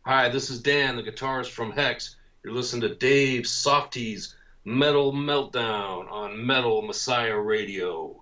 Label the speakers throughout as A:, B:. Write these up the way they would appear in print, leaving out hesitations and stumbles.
A: Hi, this is Dan, the guitarist from Hexx. You're listening to Dave Softees Metal Meltdown on Metal Messiah Radio.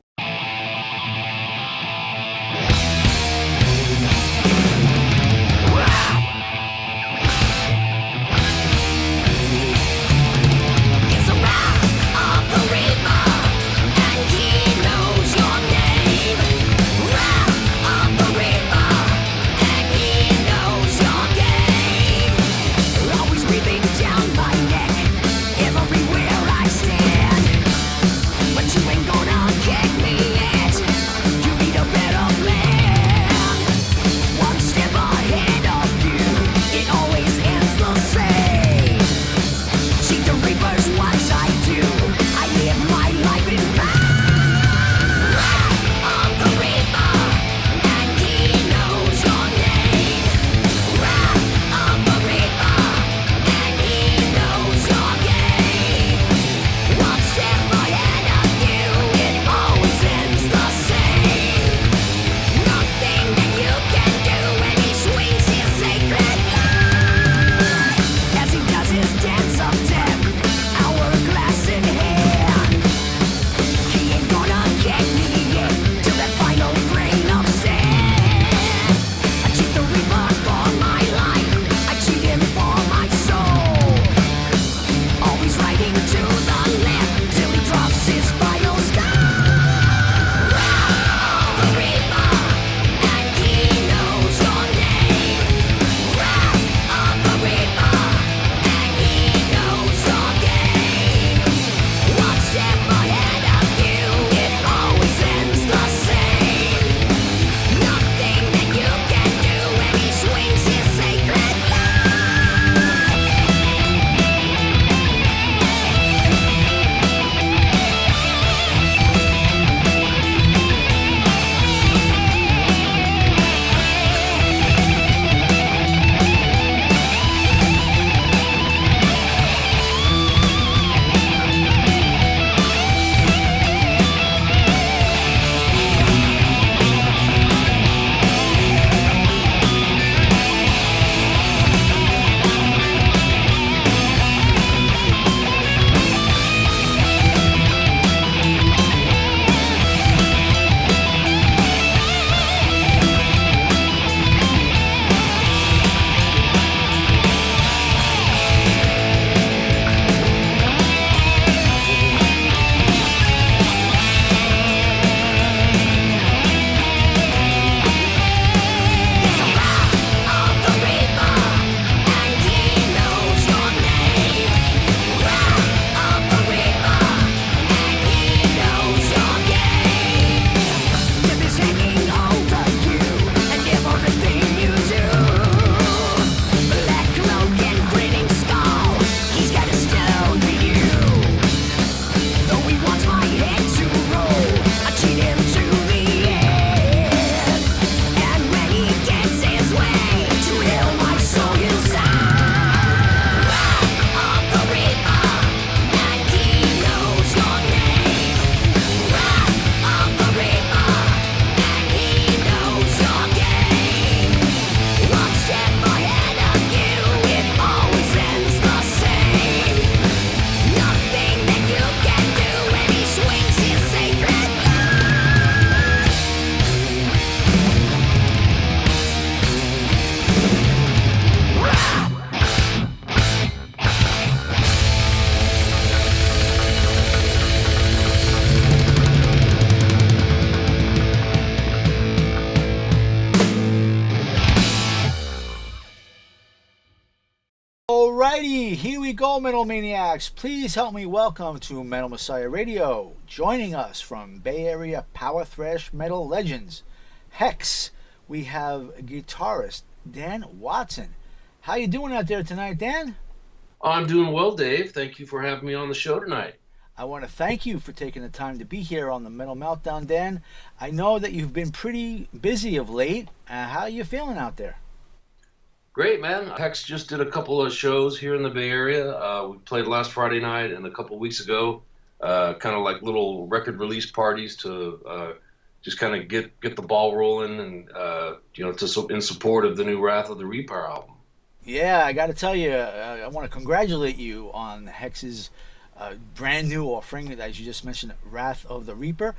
B: Alrighty, here we go, Metal Maniacs. Please help me welcome to Metal Messiah Radio. Joining us from Bay Area power thrash metal legends, Hexx, we have guitarist Dan Watson. How you doing out there tonight, Dan?
A: I'm doing well, Dave. Thank you for having me on the show tonight.
B: I want to thank you for taking the time to be here on the Metal Meltdown, Dan. I know that you've been pretty busy of late. How are you feeling out there?
A: Great, man. Hexx just did a couple of shows here in the Bay Area. We played last Friday night and a couple weeks ago, kind of like little record release parties to just kind of get the ball rolling and in support of the new Wrath of the Reaper album.
B: Yeah, I got to tell you, I want to congratulate you on Hexx's brand new offering, as you just mentioned, Wrath of the Reaper,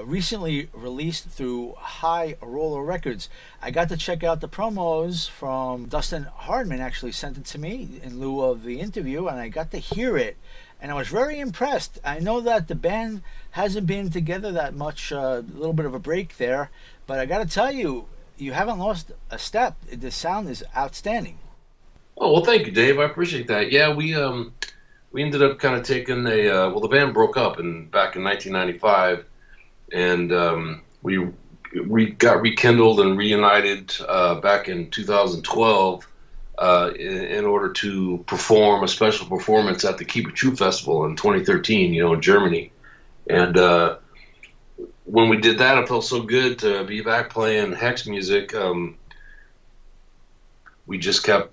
B: recently released through High Roller Records. I got to check out the promos from Dustin Hardman, actually sent it to me in lieu of the interview, and I got to hear it. And I was very impressed. I know that the band hasn't been together that much, a little bit of a break there, but I got to tell you, you haven't lost a step. The sound is outstanding.
A: Oh well, thank you, Dave. I appreciate that. Yeah, we ended up kind of taking the band broke up back in 1995, and we got rekindled and reunited back in 2012 in order to perform a special performance at the Keep It True Festival in 2013, in Germany. And when we did that, it felt so good to be back playing Hexx music. We just kept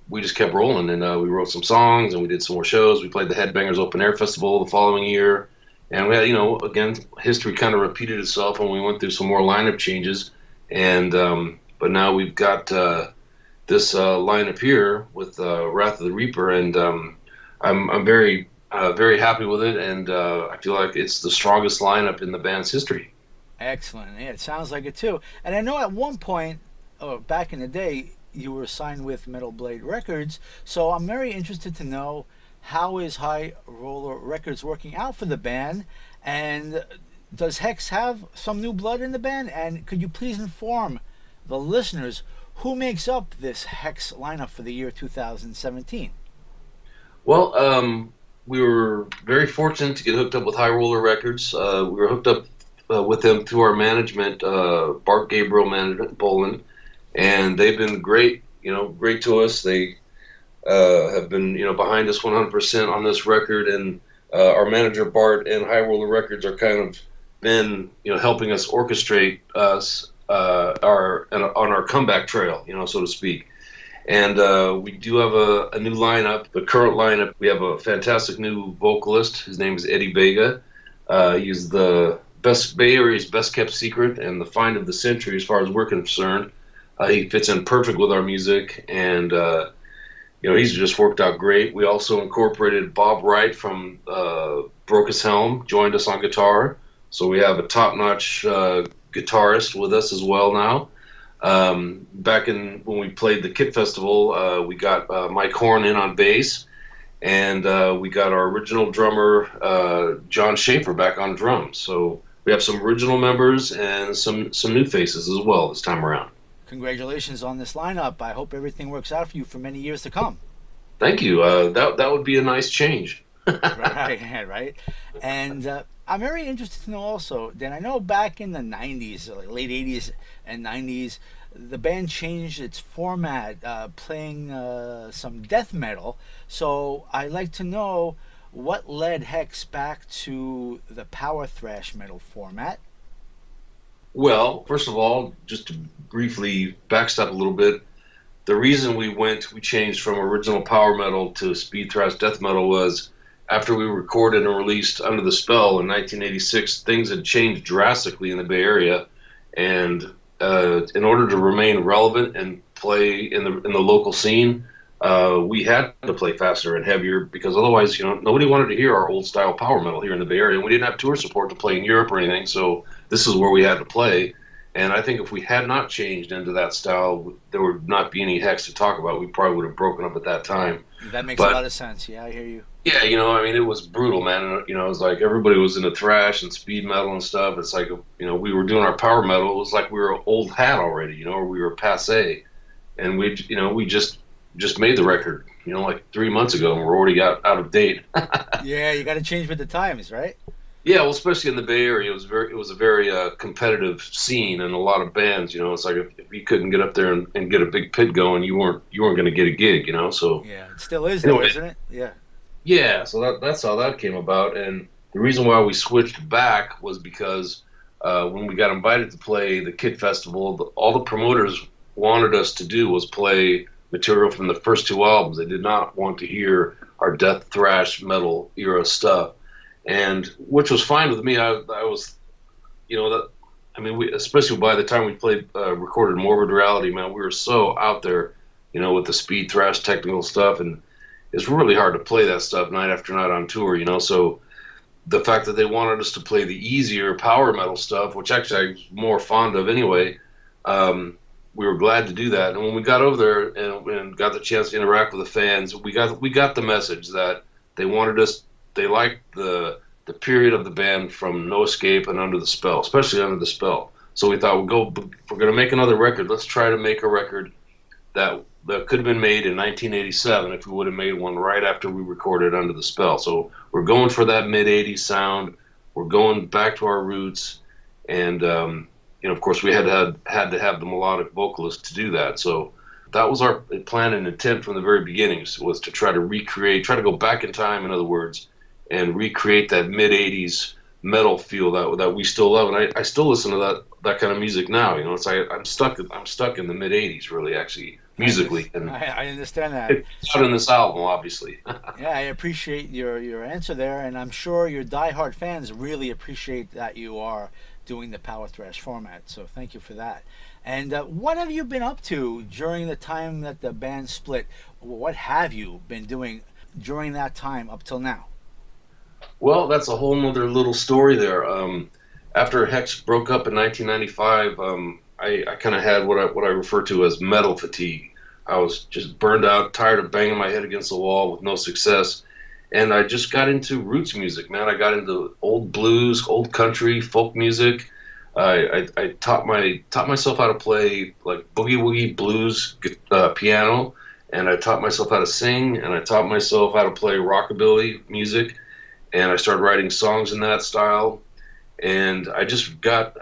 A: rolling, and we wrote some songs, and we did some more shows. We played the Headbangers Open Air Festival the following year, and we had, again, history kind of repeated itself, and we went through some more lineup changes, and but now we've got this lineup here with Wrath of the Reaper, and I'm very happy with it, and I feel like it's the strongest lineup in the band's history.
B: Excellent. Yeah, it sounds like it too. And I know at one point, back in the day, you were signed with Metal Blade Records. So I'm very interested to know, how is High Roller Records working out for the band, and does Hexx have some new blood in the band? And could you please inform the listeners who makes up this Hexx lineup for the year 2017?
A: Well, we were very fortunate to get hooked up with High Roller Records. We were hooked up with them through our management, Bart Gabriel Management in Poland, and they've been great, great to us. They have been, behind us 100% on this record, and our manager Bart and High Roller Records are kind of been, helping us orchestrate us on our comeback trail, so to speak. And we do have a new lineup. The current lineup, we have a fantastic new vocalist. His name is Eddie Vega. He's the Bay Area's best kept secret and the find of the century as far as we're concerned. He fits in perfect with our music, and he's just worked out great. We also incorporated Bob Wright from Broke His Helm, joined us on guitar. So we have a top-notch guitarist with us as well now. Back when we played the Kit Festival, we got Mike Horn in on bass, and we got our original drummer, John Schaefer, back on drums. So we have some original members and some new faces as well this time around.
B: Congratulations on this lineup. I hope everything works out for you for many years to come.
A: Thank you. That would be a nice change.
B: Right. And I'm very interested to know also, Dan, I know back in the 90s, like late 80s and 90s, the band changed its format, playing some death metal. So I'd like to know what led Hexx back to the power thrash metal format.
A: Well, first of all, just to briefly backstep a little bit, the reason we changed from original power metal to speed thrash death metal was after we recorded and released Under the Spell in 1986, things had changed drastically in the Bay Area, and in order to remain relevant and play in the local scene, we had to play faster and heavier, because otherwise, nobody wanted to hear our old style power metal here in the Bay Area. We didn't have tour support to play in Europe or anything, so this is where we had to play. And I think if we had not changed into that style, there would not be any Hexx to talk about. We probably would have broken up at that time.
B: That makes a lot of sense. Yeah, I hear you.
A: Yeah, it was brutal, man. It was like everybody was into thrash and speed metal and stuff. It's like, we were doing our power metal. It was like we were old hat already, or we were passé. And we just made the record, like 3 months ago, and we're already got out of date.
B: Yeah, you got to change with the times, right?
A: Yeah, well, especially in the Bay Area, it was a very competitive scene, and a lot of bands. It's like if you couldn't get up there and get a big pit going, you weren't going to get a gig. So
B: yeah, it still is,
A: anyway,
B: though, isn't it? Yeah.
A: Yeah, so that's how that came about, and the reason why we switched back was because when we got invited to play the Kit Festival, all the promoters wanted us to do was play material from the first two albums. They did not want to hear our death thrash metal era stuff. And which was fine with me. I was, especially by the time we recorded Morbid Reality, man, we were so out there with the speed thrash technical stuff, and it's really hard to play that stuff night after night on tour. So the fact that they wanted us to play the easier power metal stuff, which actually I'm more fond of anyway, we were glad to do that. And when we got over there and got the chance to interact with the fans, we got the message that they wanted us. They liked the period of the band from No Escape and Under the Spell, especially Under the Spell. So we thought, if we're going to make another record, let's try to make a record that could have been made in 1987 if we would have made one right after we recorded Under the Spell. So we're going for that mid-'80s sound. We're going back to our roots, and of course, we had to have the melodic vocalist to do that. So that was our plan and intent from the very beginning, was to try to go back in time, in other words, and recreate that mid-'80s metal feel that we still love. And I still listen to that kind of music now. It's like I'm stuck in the mid-'80s, really, actually, musically. And
B: I understand that.
A: It's not in this album, obviously.
B: Yeah, I appreciate your answer there, and I'm sure your diehard fans really appreciate that you are doing the power thrash format. So thank you for that. And what have you been up to during the time that the band split? What have you been doing during that time up till now?
A: Well, that's a whole nother little story there. After Hexx broke up in 1995, I kind of had what I refer to as metal fatigue. I was just burned out, tired of banging my head against the wall with no success. And I just got into roots music, man. I got into old blues, old country, folk music. I taught myself how to play like boogie woogie blues piano, and I taught myself how to sing, and I taught myself how to play rockabilly music, and I started writing songs in that style. And I just got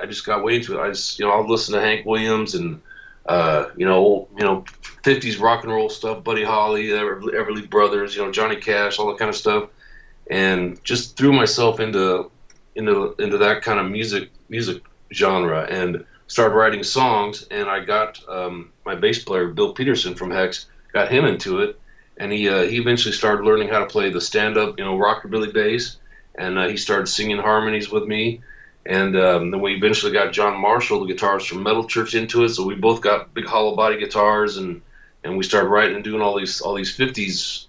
A: way into it. I'll listen to Hank Williams and 50s rock and roll stuff, Buddy Holly, Everly Brothers, Johnny Cash, all that kind of stuff, and just threw myself into that kind of music genre and started writing songs. And I got my bass player Bill Peterson from Hexx, got him into it, and he eventually started learning how to play the stand-up rockabilly bass, and he started singing harmonies with me. And then we eventually got John Marshall, the guitarist from Metal Church, into it. So we both got big hollow body guitars, and we started writing and doing all these 50s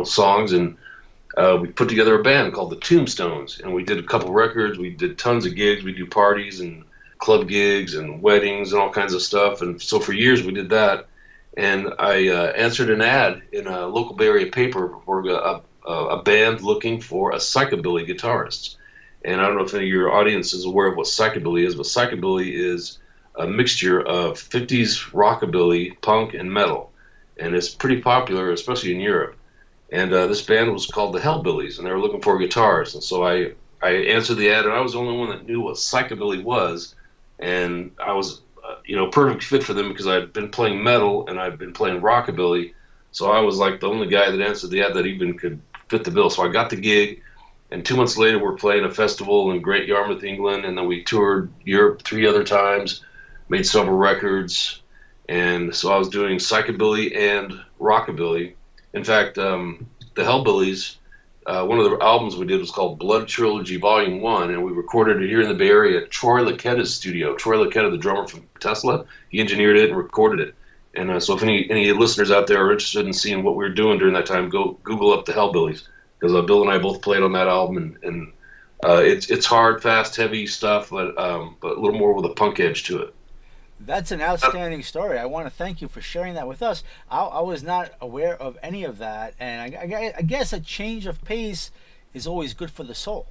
A: songs. And we put together a band called the Tombstones, and we did a couple records. We did tons of gigs. We do parties and club gigs and weddings and all kinds of stuff. And so for years we did that. And I answered an ad in a local Bay Area paper for a band looking for a psychobilly guitarist. And I don't know if any of your audience is aware of what psychobilly is, but psychobilly is a mixture of 50s rockabilly, punk, and metal. And it's pretty popular, especially in Europe. And this band was called the Hellbillies, and they were looking for guitars. And so I answered the ad, and I was the only one that knew what psychobilly was. And I was, perfect fit for them because I'd been playing metal and I'd been playing rockabilly. So I was like the only guy that answered the ad that even could fit the bill. So I got the gig. And 2 months later, we're playing a festival in Great Yarmouth, England, and then we toured Europe 3 other times, made several records, and so I was doing psychobilly and rockabilly. In fact, the Hellbillies, one of the albums we did was called Blood Trilogy Volume 1, and we recorded it here in the Bay Area at Troy Lucketta's studio. Troy Lucketta, the drummer from Tesla, he engineered it and recorded it. And so if any listeners out there are interested in seeing what we were doing during that time, go Google up the Hellbillies. Because Bill and I both played on that album, and it's hard, fast, heavy stuff, but a little more with a punk edge to it.
B: That's an outstanding story. I want to thank you for sharing that with us. I was not aware of any of that, and I guess a change of pace is always good for the soul.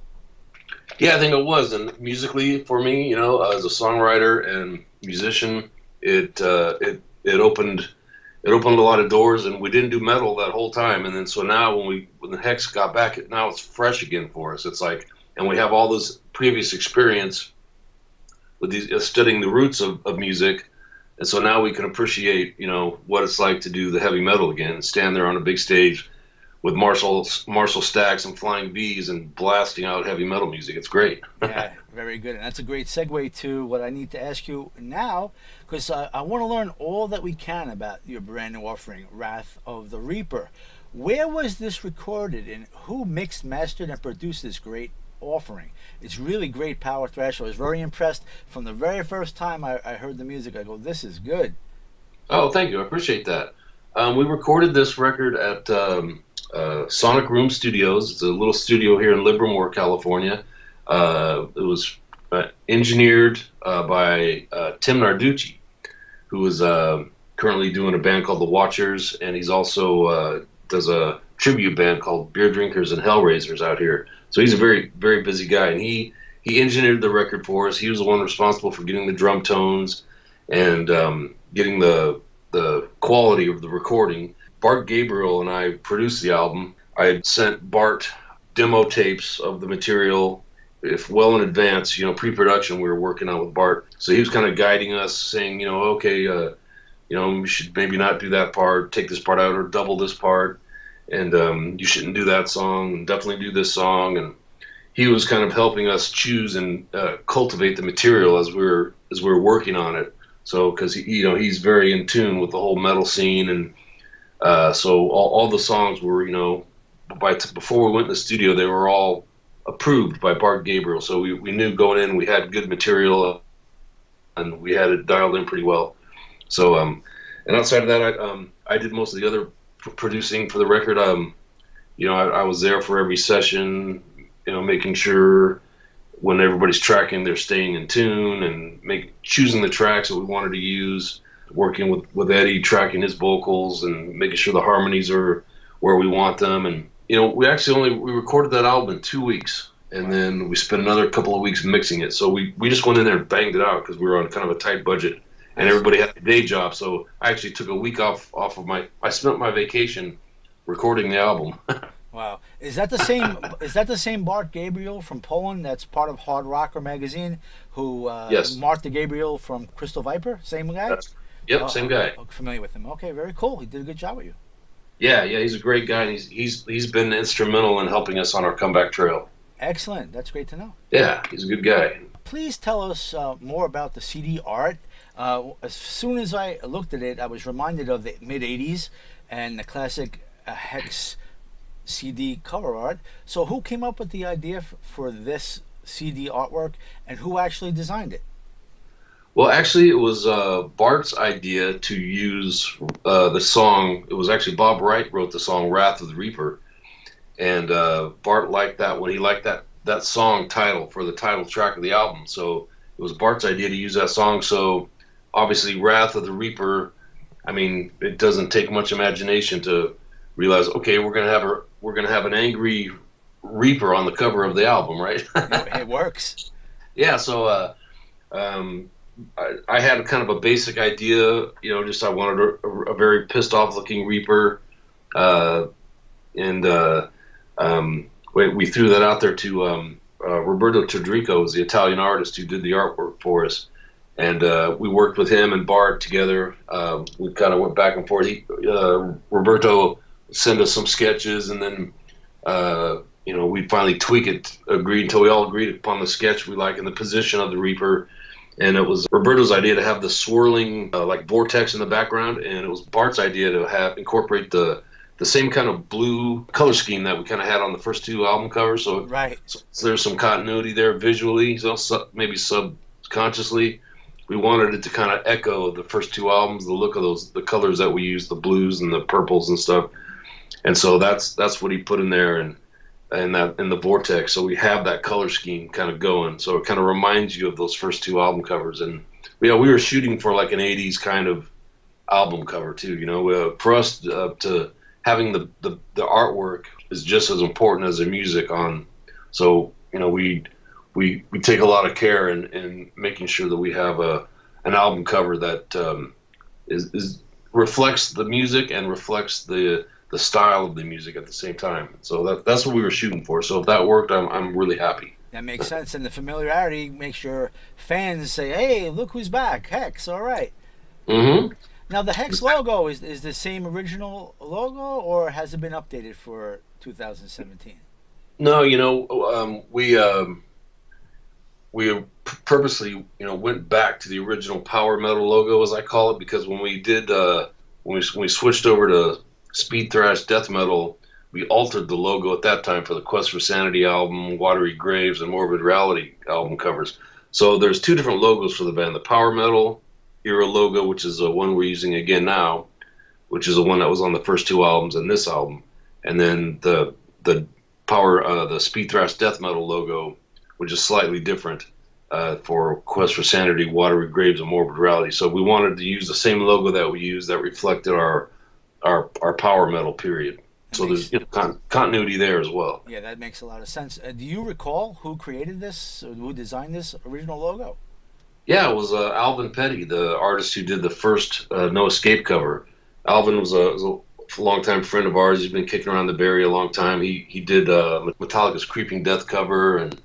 A: Yeah, I think it was, and musically for me, as a songwriter and musician, it opened a lot of doors, and we didn't do metal that whole time. And then so now when the Hexx got back, now it's fresh again for us. It's like, and we have all this previous experience with these studying the roots of music, and so now we can appreciate what it's like to do the heavy metal again and stand there on a big stage with Marshall stacks and flying V's and blasting out heavy metal music. It's great.
B: Yeah, very good. And that's a great segue to what I need to ask you now, because I want to learn all that we can about your brand new offering, Wrath of the Reaper. Where was this recorded, and who mixed, mastered, and produced this great offering? It's really great power thrash. I was very impressed from the very first time I heard the music. I go, this is good.
A: Oh, thank you. I appreciate that. We recorded this record at Sonic Room Studios. It's a little studio here in Livermore, California. It was engineered by Tim Narducci, who is currently doing a band called The Watchers, and he's also does a tribute band called Beer Drinkers and Hellraisers out here. So he's a very, very busy guy, and he engineered the record for us. He was the one responsible for getting the drum tones and getting the quality of the recording. Bart Gabriel and I produced the album. I had sent Bart demo tapes of the material, if well in advance, pre-production we were working on with Bart. So he was kind of guiding us, saying, okay, we should maybe not do that part, take this part out, or double this part, and you shouldn't do that song, and definitely do this song. And he was kind of helping us choose and cultivate the material as we were working on it. So, because he's very in tune with the whole metal scene, and so all the songs were, before we went in the studio, they were all approved by Bart Gabriel. So we knew going in we had good material, and we had it dialed in pretty well. So, and outside of that, I did most of the other producing for the record. I was there for every session, making sure when everybody's tracking, they're staying in tune, and choosing the tracks that we wanted to use, working with Eddie, tracking his vocals and making sure the harmonies are where we want them. And, we recorded that album in 2 weeks, and then we spent another couple of weeks mixing it. So we just went in there and banged it out because we were on kind of a tight budget, and everybody had a day job. So I actually took a week off of I spent my vacation recording the album.
B: Wow. Is that the same Bart Gabriel from Poland that's part of Hard Rocker magazine, who
A: Yes.
B: Martha Gabriel from Crystal Viper? Same guy?
A: Same guy.
B: Familiar with him. Okay, very cool. He did a good job with you.
A: Yeah, he's a great guy, and he's been instrumental in helping us on our comeback trail.
B: Excellent. That's great to know.
A: Yeah, he's a good guy.
B: Please tell us more about the CD art. As soon as I looked at it, I was reminded of the mid-'80s and the classic Hexx CD cover art. So who came up with the idea for this CD artwork, and who actually designed it?
A: Well, actually, it was Bart's idea to use the song. It was actually Bob Wright wrote the song "Wrath of the Reaper," and Bart liked that one. He liked that song title for the title track of the album. So it was Bart's idea to use that song. So obviously, "Wrath of the Reaper." I mean, it doesn't take much imagination to realize, okay, we're gonna have an angry Reaper on the cover of the album, right?
B: It works.
A: Yeah. So. I had kind of a basic idea, just I wanted a very pissed off looking Reaper, and we threw that out there to Roberto Todrico, was the Italian artist who did the artwork for us, and we worked with him and Bart together. We kind of went back and forth. Roberto sent us some sketches, and then we finally tweak it, until we all agreed upon the sketch we like and the position of the Reaper. And it was Roberto's idea to have the swirling like vortex in the background, and it was Bart's idea to incorporate the same kind of blue color scheme that we kind of had on the first two album covers. So,
B: right.
A: So there's some continuity there visually, so maybe subconsciously. We wanted it to kind of echo the first two albums, the look of the colors that we used, the blues and the purples and stuff. And so that's what he put in there, and in the vortex, so we have that color scheme kind of going, so it kind of reminds you of those first two album covers. And we were shooting for like an 80s kind of album cover too. For us to having the artwork is just as important as the music on. So we take a lot of care in making sure that we have an album cover that is reflects the music and reflects the style of the music at the same time. So that's what we were shooting for. So if that worked, I'm really happy.
B: That makes sense, and the familiarity makes your fans say, "Hey, look who's back, Hexx." All right.
A: Mm-hmm.
B: Now the Hexx logo is the same original logo, or has it been updated for 2017?
A: No, we purposely went back to the original power metal logo, as I call it, because when we did when we switched over to speed thrash death metal, we altered the logo at that time for the Quest for Sanity album, Watery Graves, and Morbid Reality album covers. So there's two different logos for the band: the power metal era logo, which is the one we're using again now, which is the one that was on the first two albums and this album, and then the power the speed thrash death metal logo, which is slightly different for Quest for Sanity, Watery Graves, and Morbid Reality. So we wanted to use the same logo that we used that reflected our power metal period. So there's continuity there as well.
B: Yeah, that makes a lot of sense. Do you recall who created this, or who designed this original logo?
A: Yeah, it was Alvin Petty, the artist who did the first No Escape cover. Alvin was a longtime friend of ours. He's been kicking around the Bay Area a long time. He did Metallica's Creeping Death cover, and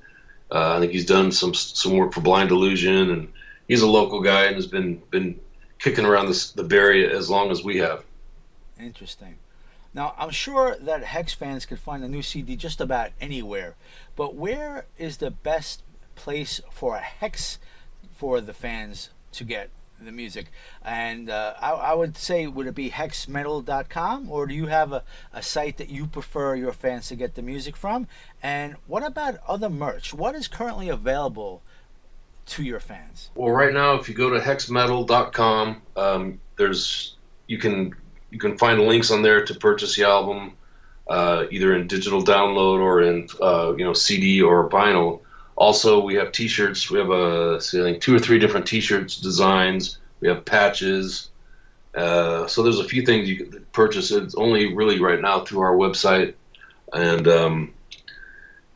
A: I think he's done some work for Blind Illusion, and he's a local guy and has been kicking around the Bay Area as long as we have.
B: Interesting. Now, I'm sure that Hexx fans could find a new CD just about anywhere, but where is the best place for a Hexx for the fans to get the music? And I would say, would it be hexmetal.com, or do you have a site that you prefer your fans to get the music from? And what about other merch? What is currently available to your fans?
A: Well, right now, if you go to hexmetal.com, you can find links on there to purchase the album, either in digital download or in CD or vinyl. Also, we have T-shirts. We have I think 2 or 3 different T-shirts designs. We have patches. So there's a few things you can purchase. It's only really right now through our website. And on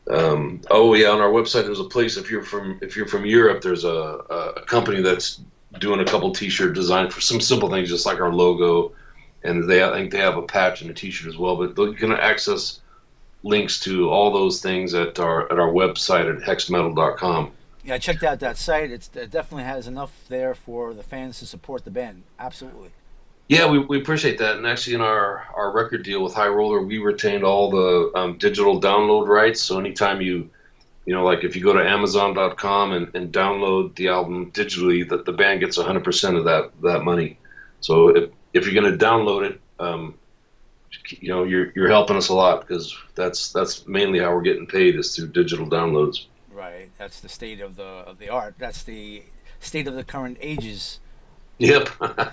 A: our website there's a place. If you're from Europe, there's a company that's doing a couple T-shirt designs for some simple things, just like our logo. And I think they have a patch and a T-shirt as well. But you can access links to all those things at our website at hexmetal.com.
B: Yeah, I checked out that site. It definitely has enough there for the fans to support the band. Absolutely.
A: Yeah, we appreciate that. And actually, in our record deal with High Roller, we retained all the digital download rights. So anytime like if you go to Amazon.com and download the album digitally, the band gets 100% of that money. So if you're going to download it, you're helping us a lot, because that's mainly how we're getting paid, is through digital downloads.
B: Right. That's the state of the art. That's the state of the current ages.
A: Yep.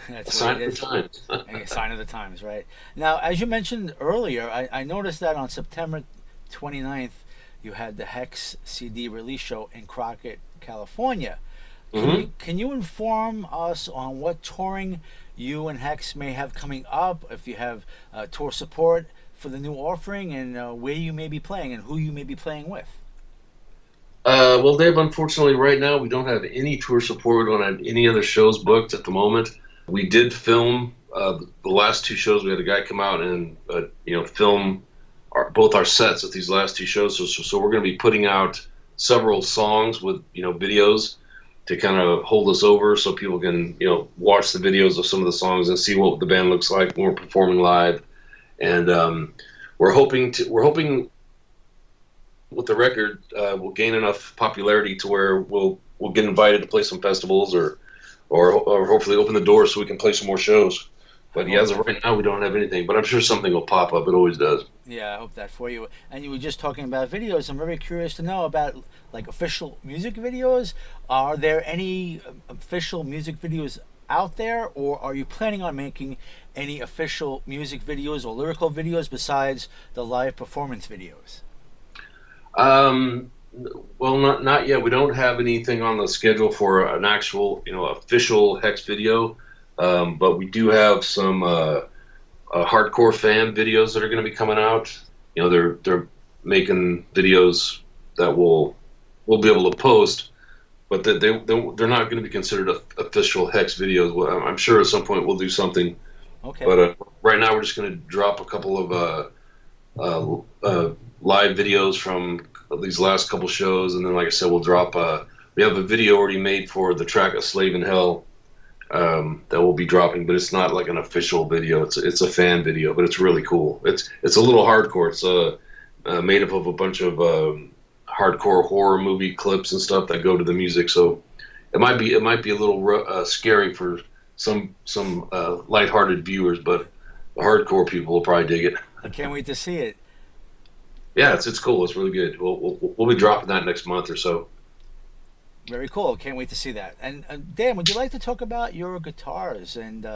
B: That's
A: sign of the times.
B: A sign of the times, right? Now, as you mentioned earlier, I noticed that on September 29th, you had the Hexx CD release show in Crockett, California. Can you inform us on what touring you and Hexx may have coming up, if you have tour support for the new offering, and where you may be playing and who you may be playing with?
A: Well, Dave, unfortunately, right now we don't have any tour support. We don't have any other shows booked at the moment. We did film the last 2 shows. We had a guy come out and film both our sets at these last 2 shows. So we're going to be putting out several songs with videos to kind of hold us over, so people can watch the videos of some of the songs and see what the band looks like when we're performing live. And we're hoping with the record we'll gain enough popularity to where we'll get invited to play some festivals, or hopefully open the doors so we can play some more shows. But as of right now, we don't have anything. But I'm sure something will pop up. It always does.
B: Yeah, I hope that for you. And you were just talking about videos. I'm very curious to know about official music videos. Are there any official music videos out there, or are you planning on making any official music videos or lyrical videos besides the live performance videos?
A: Well, not yet. We don't have anything on the schedule for an actual official Hexx video. But we do have some hardcore fan videos that are going to be coming out. They're making videos that we'll be able to post, but they're not going to be considered official Hexx videos. Well, I'm sure at some point we'll do something.
B: Okay.
A: But right now we're just going to drop a couple of live videos from these last couple shows, and then, like I said, we'll drop. We have a video already made for the track "A Slave in Hell." That will be dropping, but it's not like an official video. It's a fan video, but it's really cool. It's a little hardcore. It's made up of a bunch of hardcore horror movie clips and stuff that go to the music. So it might be a little scary for some lighthearted viewers, but the hardcore people will probably dig it.
B: I can't wait to see it.
A: Yeah, it's cool. It's really good. We'll be dropping that next month or so.
B: Very cool. Can't wait to see that. And Dan, would you like to talk about your guitars and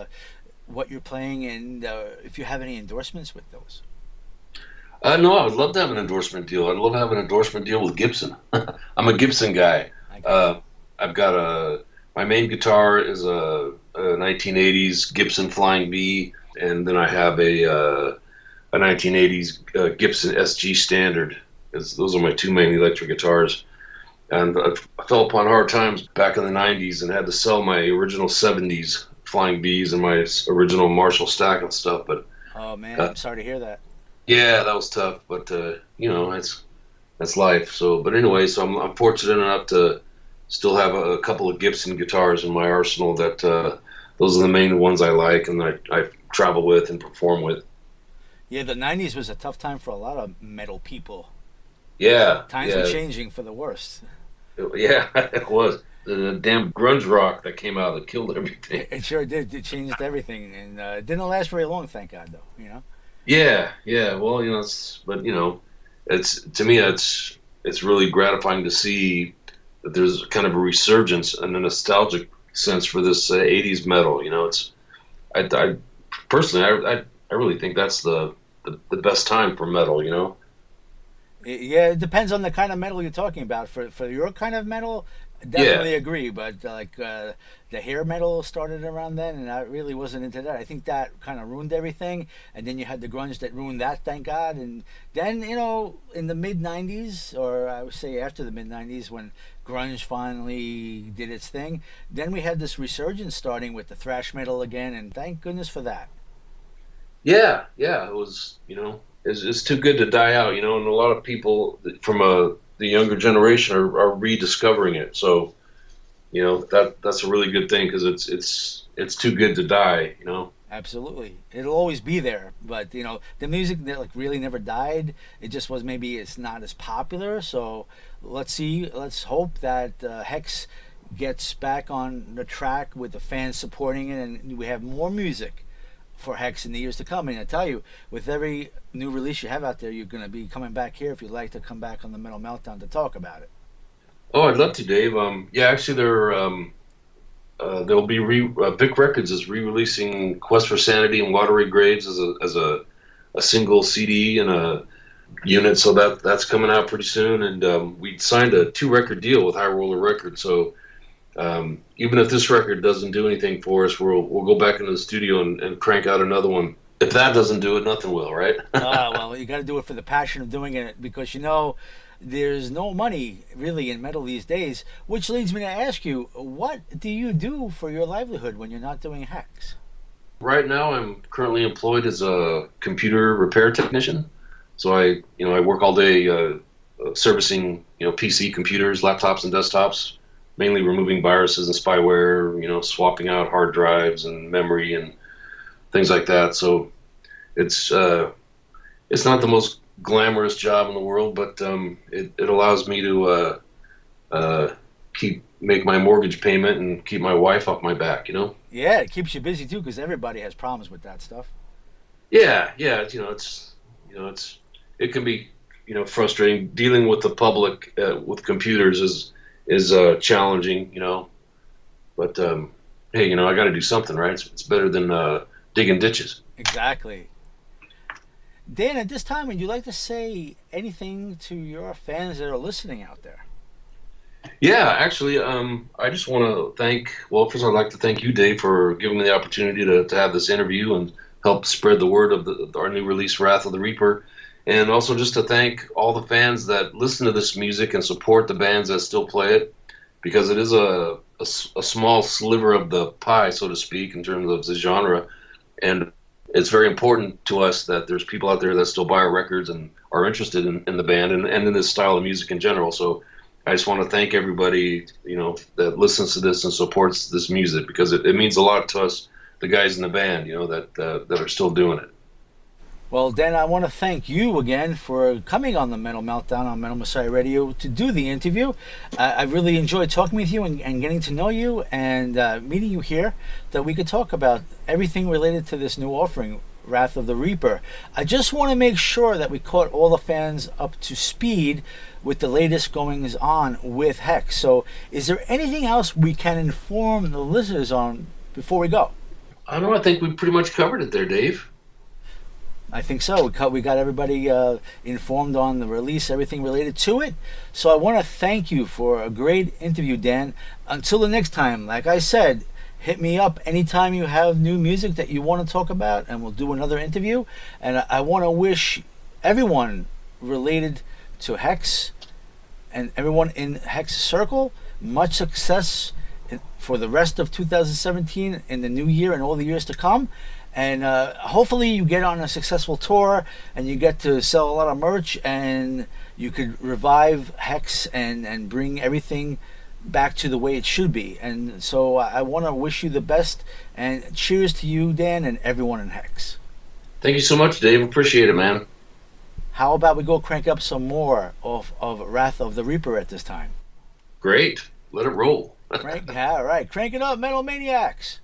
B: what you're playing, and if you have any endorsements with those?
A: No, I would love to have an endorsement deal. I'd love to have an endorsement deal with Gibson. I'm a Gibson guy.
B: I guess.
A: I've got my main guitar is a 1980s Gibson Flying V, and then I have a 1980s Gibson SG Standard. Those are my two main electric guitars. And I fell upon hard times back in the 90s and had to sell my original 70s Flying V's and my original Marshall stack and stuff. But
B: Oh man, I'm sorry to hear that.
A: yeah, that was tough. But that's life. So, but anyway, so I'm fortunate enough to still have a couple of Gibson guitars in my arsenal. That those are the main ones I like and I travel with and perform with.
B: Yeah, the '90s was a tough time for a lot of metal people.
A: Yeah,
B: Times were changing for the worst.
A: yeah, it was the damn grunge rock that came out that killed everything.
B: It sure did. It changed everything, and it didn't last very long, thank God, though. You know.
A: Yeah. Well, it's to me, it's really gratifying to see that there's kind of a resurgence and a nostalgic sense for this '80s metal. I personally, I really think that's the best time for metal.
B: Yeah, it depends on the kind of metal you're talking about. For your kind of metal, definitely agree. But the hair metal started around then, and I really wasn't into that. I think that kind of ruined everything. And then you had the grunge that ruined that, thank God. And then in the mid '90s, or I would say after the mid '90s, when grunge finally did its thing, then we had this resurgence starting with the thrash metal again, and thank goodness for that.
A: Yeah. It was, it's too good to die out, and a lot of people from the younger generation are rediscovering it. So, that's a really good thing because it's too good to die.
B: Absolutely, it'll always be there. But the music that like really never died. It just was maybe it's not as popular. So let's see. Let's hope that Hexx gets back on the track with the fans supporting it, and we have more music for Hexx in the years to come. And I tell you, with every new release you have out there, you're going to be coming back here if you'd like to come back on the Metal Meltdown to talk about it.
A: Oh, I'd love to, Dave. Yeah, actually, there'll be Vic Records is re-releasing Quest for Sanity and Watery Graves as a single CD and a unit, so that's coming out pretty soon. And we signed a 2-record deal with High Roller Records, so even if this record doesn't do anything for us, we'll go back into the studio and crank out another one. If that doesn't do it, nothing will, right?
B: Well, you got to do it for the passion of doing it, because there's no money really in metal these days. Which leads me to ask you, what do you do for your livelihood when you're not doing Hexx?
A: Right now, I'm currently employed as a computer repair technician. So I work all day servicing PC computers, laptops, and desktops, mainly removing viruses and spyware, swapping out hard drives and memory and things like that. So it's not the most glamorous job in the world, but it allows me to make my mortgage payment and keep my wife off my back.
B: Yeah, it keeps you busy too, because everybody has problems with that stuff.
A: Yeah. It can be frustrating dealing with the public with computers is challenging, but hey, I got to do something, right? It's better than digging ditches.
B: Exactly. Dan, at this time, would you like to say anything to your fans that are listening out there?
A: Yeah, actually, I just want to first I'd like to thank you, Dave, for giving me the opportunity to have this interview and help spread the word of our new release, Wrath of the Reaper. And also just to thank all the fans that listen to this music and support the bands that still play it, because it is a small sliver of the pie, so to speak, in terms of the genre. And it's very important to us that there's people out there that still buy our records and are interested in the band and in this style of music in general. So I just want to thank everybody, that listens to this and supports this music, because it means a lot to us, the guys in the band, that are still doing it.
B: Well, Dan, I want to thank you again for coming on the Metal Meltdown on Metal Messiah Radio to do the interview. I really enjoyed talking with you and getting to know you and meeting you here, that we could talk about everything related to this new offering, Wrath of the Reaper. I just want to make sure that we caught all the fans up to speed with the latest goings on with Hexx. So is there anything else we can inform the listeners on before we go?
A: I don't know. I think we pretty much covered it there, Dave.
B: I think so. We got everybody informed on the release, everything related to it. So I want to thank you for a great interview, Dan. Until the next time, like I said, hit me up anytime you have new music that you want to talk about, and we'll do another interview. And I want to wish everyone related to Hexx and everyone in Hexx Circle much success for the rest of 2017 in the new year and all the years to come. And hopefully you get on a successful tour and you get to sell a lot of merch and you could revive Hexx and bring everything back to the way it should be. And so I want to wish you the best, and cheers to you, Dan, and everyone in Hexx.
A: Thank you so much, Dave. Appreciate it, man.
B: How about we go crank up some more of Wrath of the Reaper at this time?
A: Great. Let it roll.
B: All right, crank it up, Metal Maniacs.